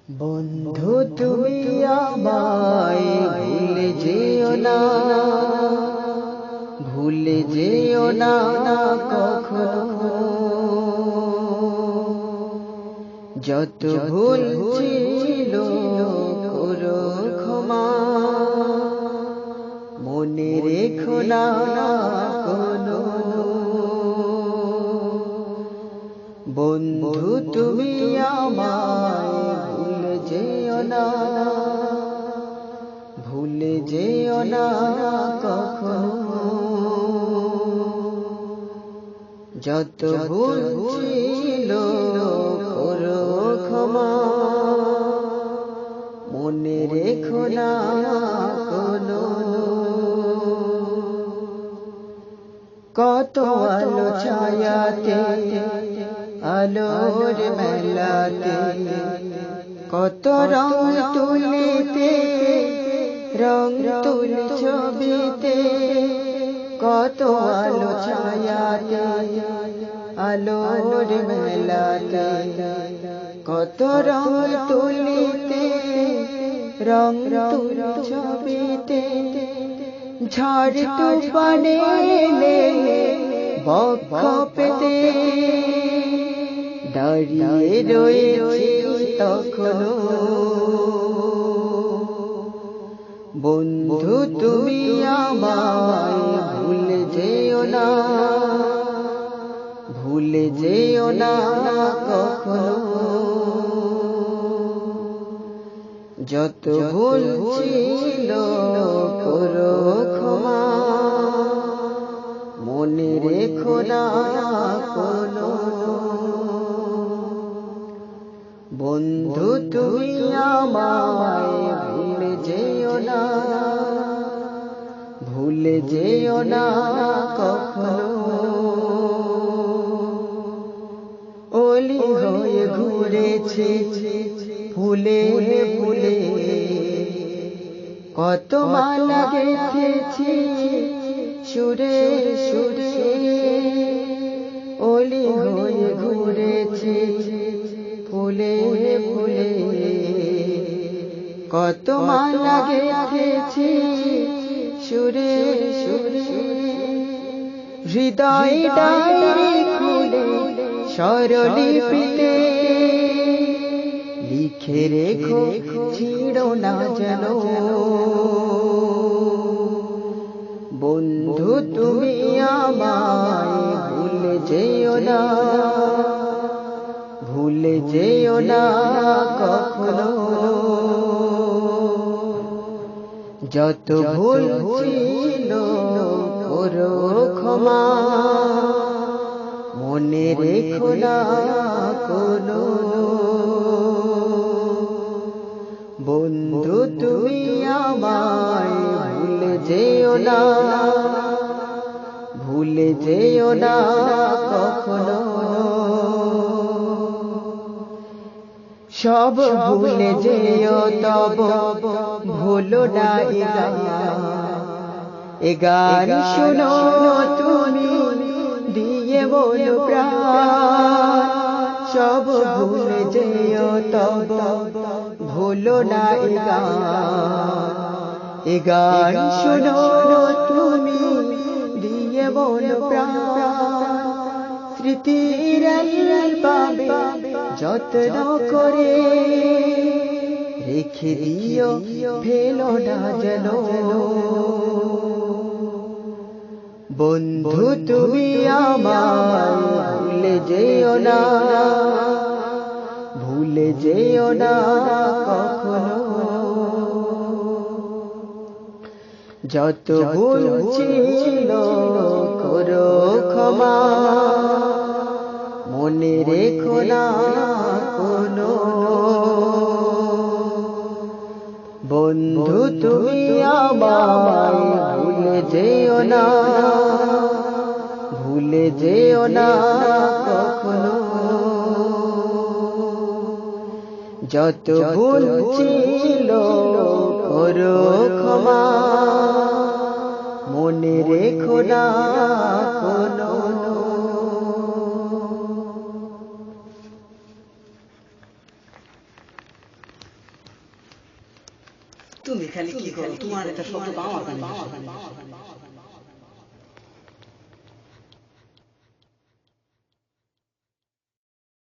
বন্ধু তুমি আমায় ভুলে যেও না, ভুলে যেও না কখনো। যত ভুল ছিল করো ক্ষমা, মনে রেখো না কোনো। বন্ধু তুমি আমায় ভুলে যেও না, ভুলে যেও না কখনো। যত ভুল ছিল করো ক্ষমা, মনে রেখো না কোনো। কত আলো ছায়াতে আলোর মেলাতে, কত রং তুলিতে রং তুলি ছবিতে। কত আলো ছায়াতে আলোর মেলাতে, কত রং তুলিতে রং তুলি ছবিতে। ঝড় তুফানে এলে বক্ষ পেতে দাঁড়িয়ে রয়েছি তখনো। বন্ধু তুমি আমায় ভুলে যেও না, ভুলে যেও না কখনো। যত ভুল ছিল করো ক্ষমা, মনে রেখো না কোনো। বন্ধু তুমি আমায় ভুলে যেও না, ভুলে যেও না কখনো। অলি হয়ে ঘুরেছি ফুলে ফুলে, কত মালা গেঁথেছি সুরে সুরে। অলি হয়ে ঘুরেছি ফুলে ফুলে, কত মালা গেঁথেছি সুরে সুরে। হৃদয় ডায়েরি খুলে স্বরলিপিতে লিখে রেখো ছিড়ো না যেন। বন্ধু তুমি আমায় ভুলে যেও না, ভুলে যেও না কখনো। যত ভুল ছিল করো ক্ষমা, মনে রেখো না কোনো। বন্ধু তুমি আমায় ভুলে যেও না, ভুলে যেও না কখনো। সব ভুলে যেও তব ভুলো না এ গান শোনো তুমি দিয়ে বলো প্রাণ। সব ভুলে যেও তব ভুলো না এ গান শোনো তুমি দিয়ে বলো প্রাণ। স্মৃতির অ্যালবামে যত্ন করে রেখে দিও ফেলো না যেন। বন্ধু তুমি আমায় ভুলে যেও না, ভুলে যেও না কখনো। যত ভুল ছিল করো ক্ষমা, মনে রেখো না কোনো। বন্ধু তুমি আমায় ভুলে যেও না, ভুলে যেও না কখনো। যত ভুল ছিল করো ক্ষমা, মনে রেখো না কোনো। তুমি খালি কি করো, তোমার এটা শব্দ আমার কানে